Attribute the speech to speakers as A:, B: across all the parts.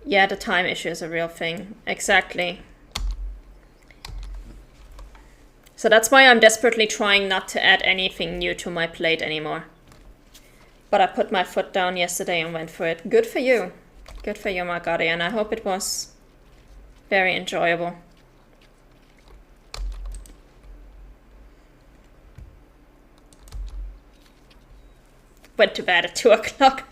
A: Yeah, the time issue is a real thing. Exactly. So that's why I'm desperately trying not to add anything new to my plate anymore. But I put my foot down yesterday and went for it. Good for you. Good for you, Margari, and I hope it was very enjoyable. Went to bed at 2 o'clock.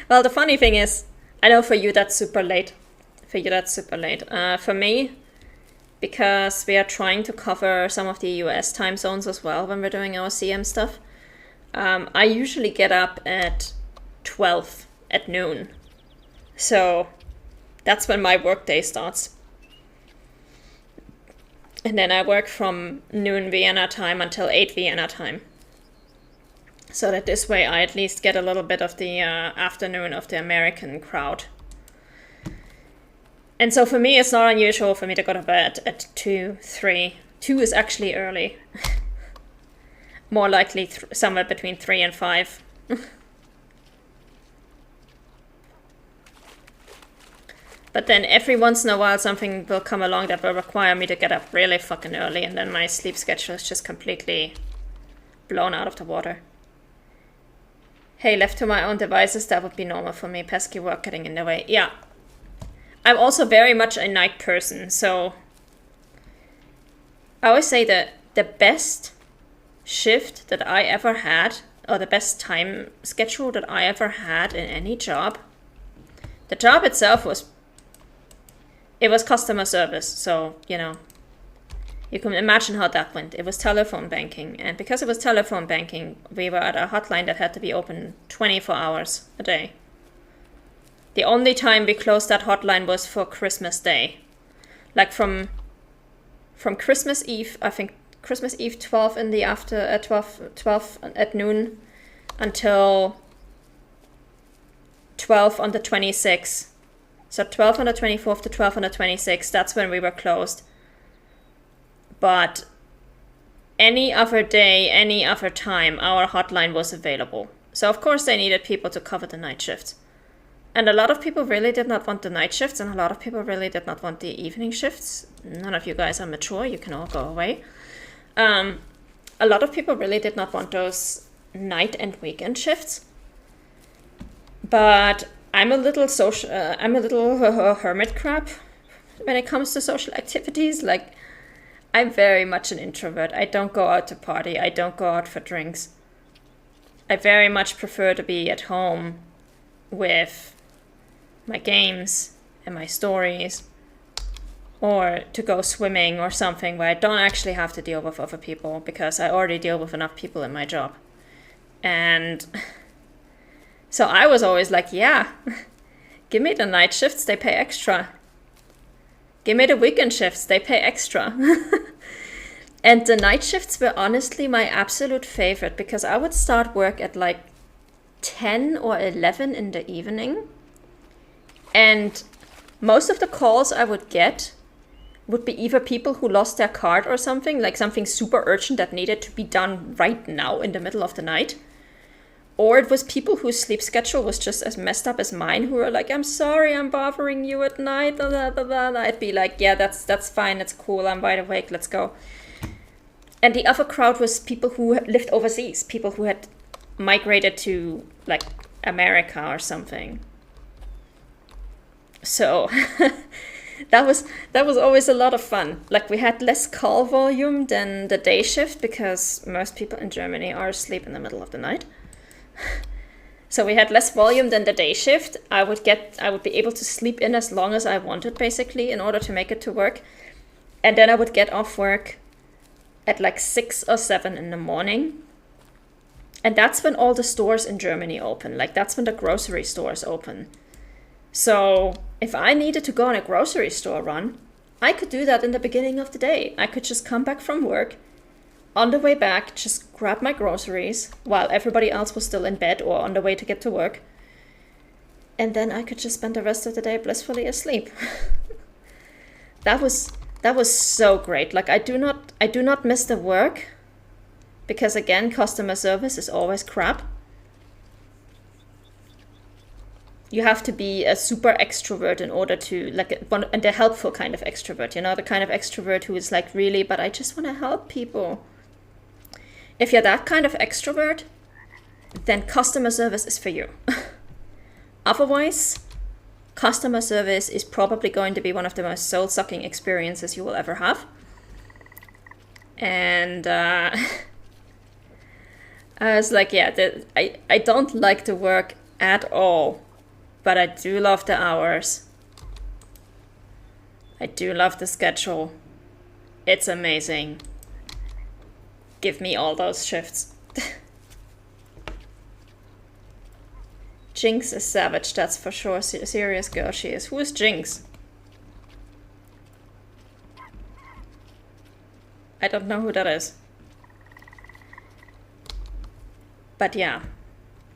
A: Well, the funny thing is, I know for you that's super late. For you that's super late. For me, because we are trying to cover some of the US time zones as well when we're doing our CM stuff, I usually get up at 12 at noon. So that's when my workday starts. And then I work from noon Vienna time until 8 Vienna time. So that this way I at least get a little bit of the afternoon of the American crowd. And so for me, it's not unusual for me to go to bed at 2, 3. 2 is actually early. More likely somewhere between 3 and 5. But then every once in a while something will come along that will require me to get up really fucking early, and then my sleep schedule is just completely blown out of the water. Hey, left to my own devices, that would be normal for me. Pesky work getting in the way. Yeah. I'm also very much a night person, so I always say that the best shift that I ever had, or the best time schedule that I ever had in any job, the job itself was customer service, so, you know, you can imagine how that went. It was telephone banking, and because it was telephone banking, we were at a hotline that had to be open 24 hours a day. The only time we closed that hotline was for Christmas Day. Like from Christmas Eve, I think Christmas Eve 12 in the after 12 at noon until 12 on the 26th. So 12 on the 24th to 12 on the 26th, that's when we were closed. But any other day, any other time, our hotline was available. So of course they needed people to cover the night shifts. And a lot of people really did not want the night shifts, and a lot of people really did not want the evening shifts. None of you guys are mature, you can all go away. A lot of people really did not want those night and weekend shifts. But I'm a little hermit crab when it comes to social activities. Like, I'm very much an introvert. I don't go out to party. I don't go out for drinks. I very much prefer to be at home with my games and my stories, or to go swimming or something where I don't actually have to deal with other people, because I already deal with enough people in my job. And so I was always like, yeah, give me the night shifts, they pay extra. Give me the weekend shifts, they pay extra. And the night shifts were honestly my absolute favorite, because I would start work at like 10 or 11 in the evening. And most of the calls I would get would be either people who lost their card or something, like something super urgent that needed to be done right now in the middle of the night. Or it was people whose sleep schedule was just as messed up as mine, who were like, I'm sorry, I'm bothering you at night. Blah, blah, blah. I'd be like, yeah, that's fine, it's cool, I'm wide awake, let's go. And the other crowd was people who lived overseas, people who had migrated to like America or something. So that was always a lot of fun. Like, we had less call volume than the day shift, because most people in Germany are asleep in the middle of the night. So we had less volume than the day shift. I would be able to sleep in as long as I wanted, basically, in order to make it to work. And then I would get off work at like 6 or 7 in the morning. And that's when all the stores in Germany open. Like, that's when the grocery stores open. So if I needed to go on a grocery store run, I could do that in the beginning of the day. I could just come back from work, on the way back, just grab my groceries while everybody else was still in bed or on the way to get to work. And then I could just spend the rest of the day blissfully asleep. That was so great. Like, I do not miss the work, because again, customer service is always crap. you have to be a super extrovert in order to, like, and the helpful kind of extrovert, you know, the kind of extrovert who is like, really, but I just want to help people. If you're that kind of extrovert, then customer service is for you. Otherwise, customer service is probably going to be one of the most soul-sucking experiences you will ever have. And I was like, yeah, I don't like the work at all, but I do love the hours. I do love the schedule. It's amazing. Give me all those shifts. Jinx is savage, that's for sure. Serious girl she is. Who is Jinx? I don't know who that is. But yeah,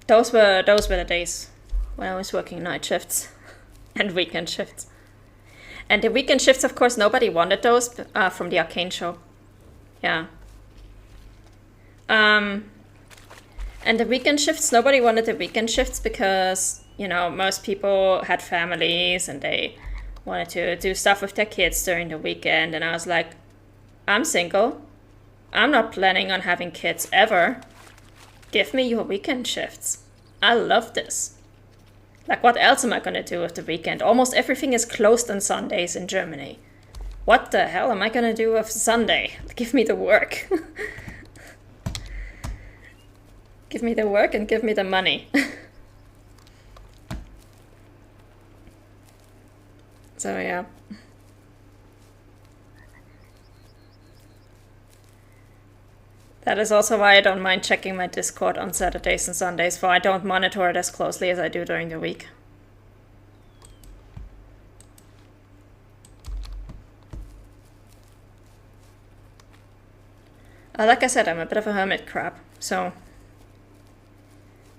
A: those were the days when I was working night shifts and weekend shifts. And the weekend shifts, of course, nobody wanted those from the Arcane show. Yeah. And the weekend shifts, nobody wanted the weekend shifts because, you know, most people had families and they wanted to do stuff with their kids during the weekend. And I was like, I'm single. I'm not planning on having kids ever. Give me your weekend shifts. I love this. Like, what else am I going to do with the weekend? Almost everything is closed on Sundays in Germany. What the hell am I going to do with Sunday? Give me the work. Give me the work and give me the money. So yeah. That is also why I don't mind checking my Discord on Saturdays and Sundays, for I don't monitor it as closely as I do during the week. Like I said, I'm a bit of a hermit crab, so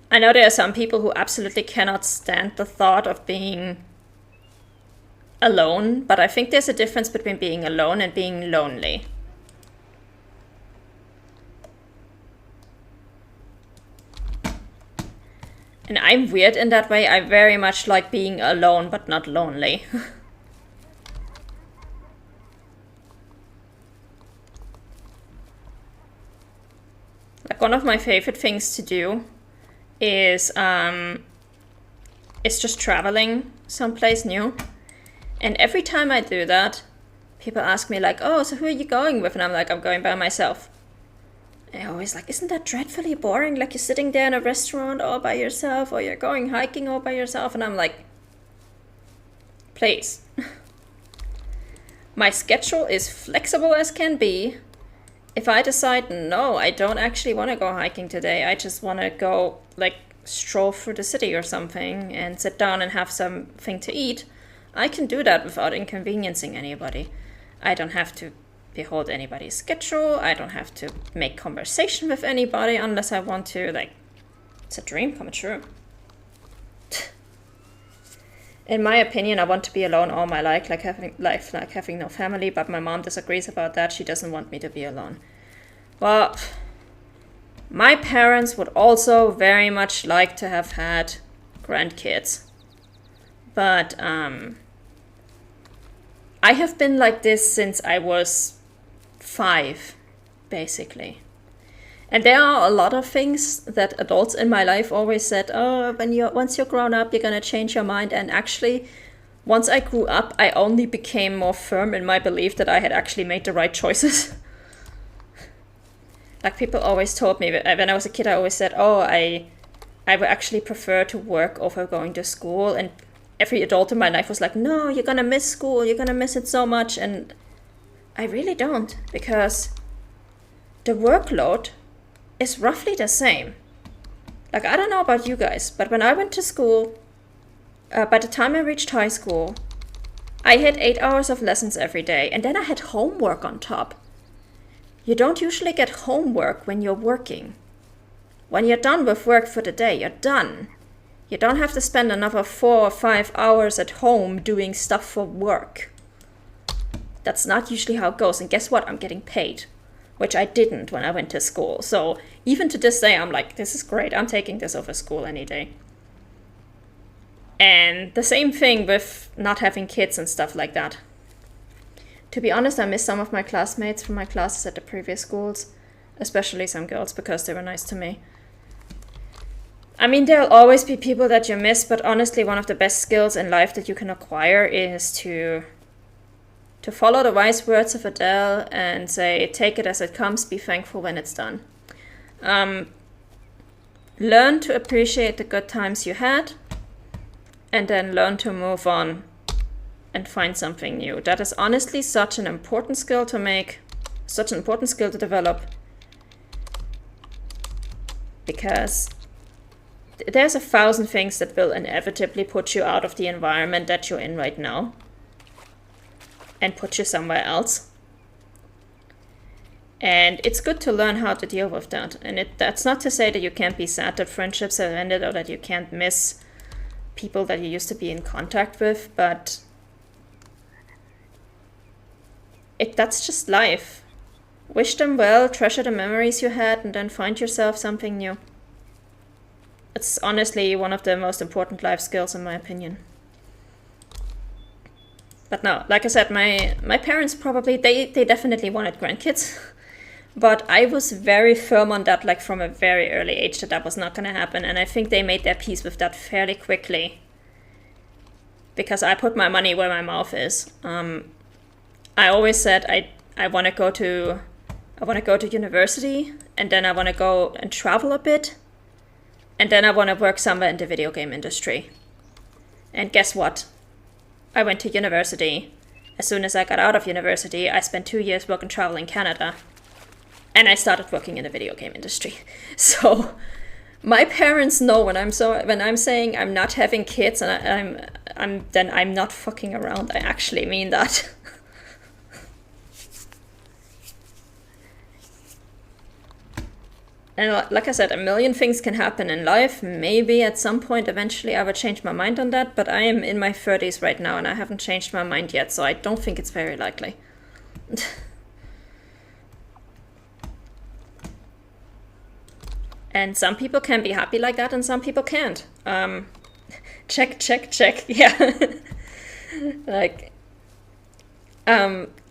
A: I know there are some people who absolutely cannot stand the thought of being alone, but I think there's a difference between being alone and being lonely. And I'm weird in that way. I very much like being alone, but not lonely. Like, one of my favorite things to do is just traveling someplace new. And every time I do that, people ask me like, oh, so who are you going with? And I'm like, I'm going by myself. And I always like, isn't that dreadfully boring? Like, you're sitting there in a restaurant all by yourself, or you're going hiking all by yourself. And I'm like, please. My schedule is flexible as can be. If I decide, no, I don't actually want to go hiking today, I just want to go, like, stroll through the city or something and sit down and have something to eat, I can do that without inconveniencing anybody. I don't have to behold anybody's schedule. I don't have to make conversation with anybody unless I want to. Like, it's a dream come true. In my opinion, I want to be alone all my life, like having no family, but my mom disagrees about that. She doesn't want me to be alone. Well, my parents would also very much like to have had grandkids. But I have been like this since I was 5, basically. And there are a lot of things that adults in my life always said, oh, once you're grown up, you're going to change your mind. And actually, once I grew up, I only became more firm in my belief that I had actually made the right choices. Like, people always told me, when I was a kid, I always said, oh, I would actually prefer to work over going to school. And every adult in my life was like, no, you're going to miss school. You're going to miss it so much. And I really don't, because the workload is roughly the same. Like, I don't know about you guys, but when I went to school, by the time I reached high school, I had 8 hours of lessons every day, and then I had homework on top. You don't usually get homework when you're working. When you're done with work for the day, you're done. You don't have to spend another 4 or 5 hours at home doing stuff for work. That's not usually how it goes, and guess what? I'm getting paid. Which I didn't when I went to school. So even to this day, I'm like, this is great. I'm taking this over school any day. And the same thing with not having kids and stuff like that. To be honest, I miss some of my classmates from my classes at the previous schools, especially some girls, because they were nice to me. I mean, there'll always be people that you miss, but honestly, one of the best skills in life that you can acquire is to follow the wise words of Adele and say, take it as it comes, be thankful when it's done. Learn to appreciate the good times you had, and then learn to move on and find something new. That is honestly such an important skill to make, such an important skill to develop, because there's 1,000 things that will inevitably put you out of the environment that you're in right now and put you somewhere else. And it's good to learn how to deal with that. And that's not to say that you can't be sad that friendships have ended or that you can't miss people that you used to be in contact with, but that's just life. Wish them well, treasure the memories you had, and then find yourself something new. It's honestly one of the most important life skills in my opinion. But no, like I said, my parents probably, they definitely wanted grandkids. But I was very firm on that, like from a very early age, that was not going to happen. And I think they made their peace with that fairly quickly, because I put my money where my mouth is. I always said I want to go to university, and then I want to go and travel a bit, and then I want to work somewhere in the video game industry. And guess what? I went to university. As soon as I got out of university, I spent 2 years working travel in Canada. And I started working in the video game industry. So my parents know when I'm saying I'm not having kids and I'm not fucking around. I actually mean that. And like I said, a million things can happen in life. Maybe at some point, eventually, I will change my mind on that. But I am in my 30s right now, and I haven't changed my mind yet. So I don't think it's very likely. And some people can be happy like that, and some people can't. Check. Yeah.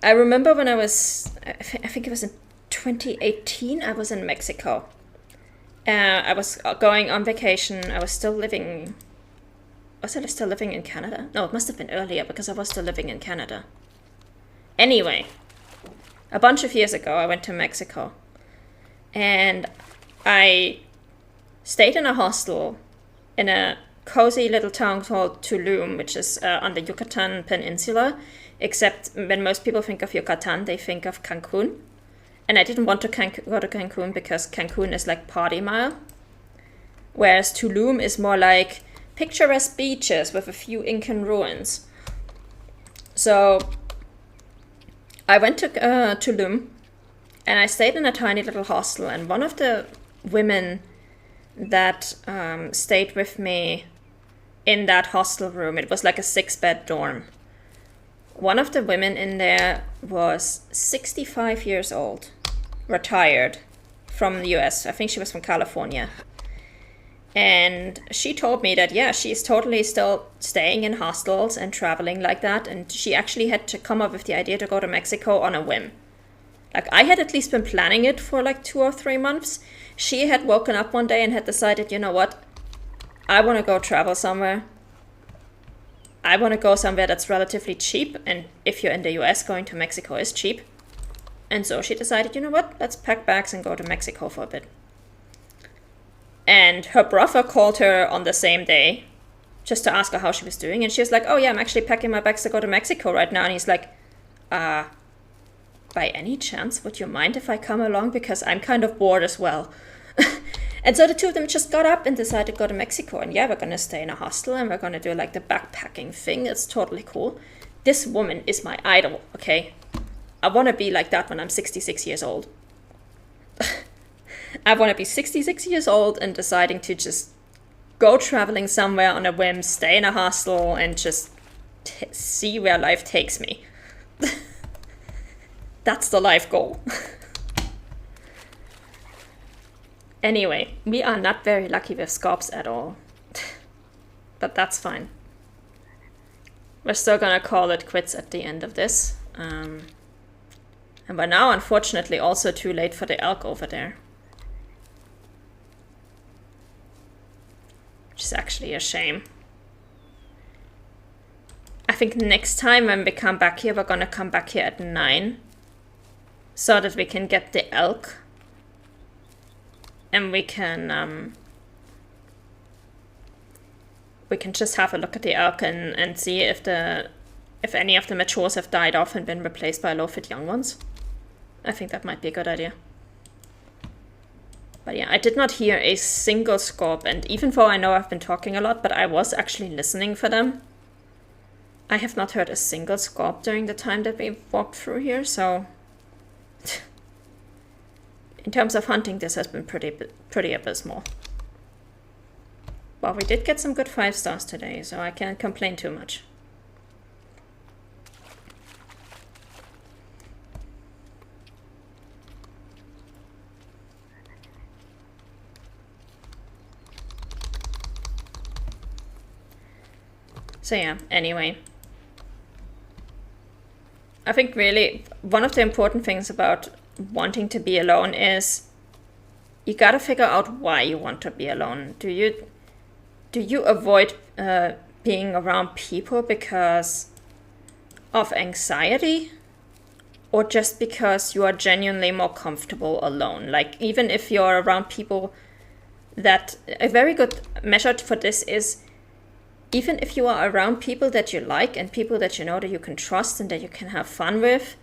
A: I remember when I think it was in 2018, I was in Mexico. I was going on vacation. I was still living... Was I still living in Canada? No, it must have been earlier, because I was still living in Canada. Anyway, a bunch of years ago, I went to Mexico. And I stayed in a hostel in a cozy little town called Tulum, which is on the Yucatan Peninsula. Except when most people think of Yucatan, they think of Cancun. And I didn't want to go to Cancun because Cancun is like party mile. Whereas Tulum is more like picturesque beaches with a few Incan ruins. So I went to Tulum and I stayed in a tiny little hostel. And one of the women that stayed with me in that hostel room, it was like a 6-bed dorm. One of the women in there was 65 years old, retired from the US. I think she was from California. And she told me that, yeah, she's totally still staying in hostels and traveling like that. And she actually had to come up with the idea to go to Mexico on a whim. Like, I had at least been planning it for like 2 or 3 months. She had woken up one day and had decided, you know what? I want to go travel somewhere. I want to go somewhere that's relatively cheap. And if you're in the US, going to Mexico is cheap. And so she decided, you know what? Let's pack bags and go to Mexico for a bit. And her brother called her on the same day just to ask her how she was doing. And she was like, oh yeah, I'm actually packing my bags to go to Mexico right now. And he's like, by any chance, would you mind if I come along? Because I'm kind of bored as well. And so the two of them just got up and decided to go to Mexico. And yeah, we're going to stay in a hostel and we're going to do like the backpacking thing. It's totally cool. This woman is my idol, okay? I want to be like that when I'm 66 years old. I want to be 66 years old and deciding to just go traveling somewhere on a whim, stay in a hostel, and just see where life takes me. That's the life goal. Anyway, we are not very lucky with scarps at all. but that's fine. We're still gonna call it quits at the end of this. And by now, unfortunately, also too late for the elk over there. Which is actually a shame. I think next time when we come back here, we're gonna come back here at 9. So that we can get the elk. And we can just have a look at the elk and see if any of the matures have died off and been replaced by low-fit young ones. I think that might be a good idea. But yeah, I did not hear a single scorp, and even though I know I've been talking a lot, but I was actually listening for them. I have not heard a single scorp during the time that we walked through here, so... in terms of hunting, this has been pretty abysmal. Well, we did get some good 5 stars today, so I can't complain too much. So yeah, anyway. I think really one of the important things about wanting to be alone is you gotta figure out why you want to be alone. Do you avoid being around people because of anxiety? Or just because you are genuinely more comfortable alone? Like, even if you're around people that... a very good measure for this is... even if you are around people that you like and people that you know that you can trust and that you can have fun with,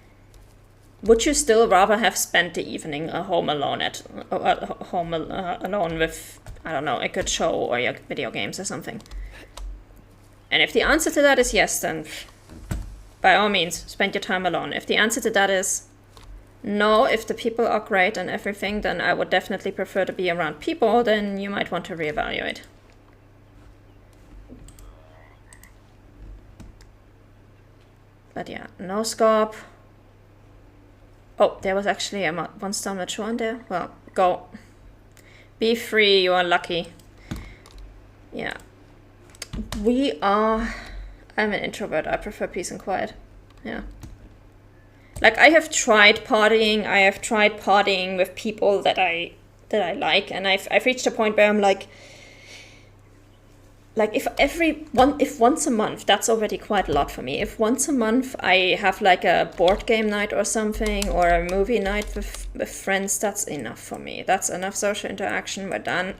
A: would you still rather have spent the evening home alone alone with, I don't know, a good show or your video games or something? And if the answer to that is yes, then by all means, spend your time alone. If the answer to that is no, if the people are great and everything, then I would definitely prefer to be around people, then you might want to reevaluate. But yeah, no scope. Oh, there was actually a 1-star mature in there. Well, go. Be free, you are lucky. Yeah. I'm an introvert. I prefer peace and quiet. Yeah. Like, I have tried partying. I have tried partying with people that I like. And I've reached a point where I'm like if once a month, that's already quite a lot for me. If once a month I have like a board game night or something, or a movie night with friends, that's enough for me. That's enough social interaction. We're done.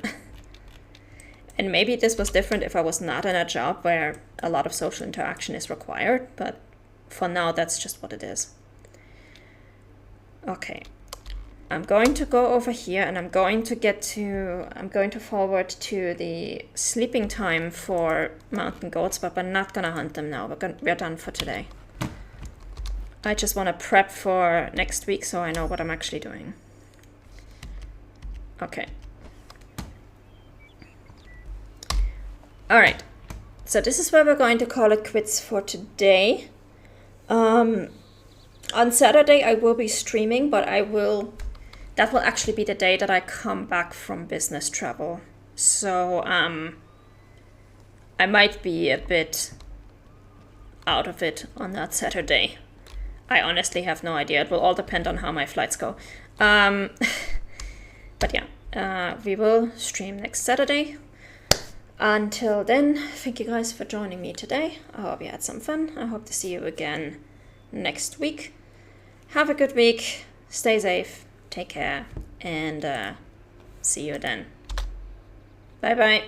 A: And maybe this was different if I was not in a job where a lot of social interaction is required, but for now, that's just what it is. Okay. I'm going to go over here and I'm going to forward to the sleeping time for mountain goats, but we're not gonna hunt them now. We're done for today. I just want to prep for next week so I know what I'm actually doing. Okay. Alright. So this is where we're going to call it quits for today. On Saturday I will be streaming, but that will actually be the day that I come back from business travel. So I might be a bit out of it on that Saturday. I honestly have no idea. It will all depend on how my flights go. But yeah, we will stream next Saturday. Until then, thank you guys for joining me today. I hope you had some fun. I hope to see you again next week. Have a good week. Stay safe. Take care, and see you then. Bye bye.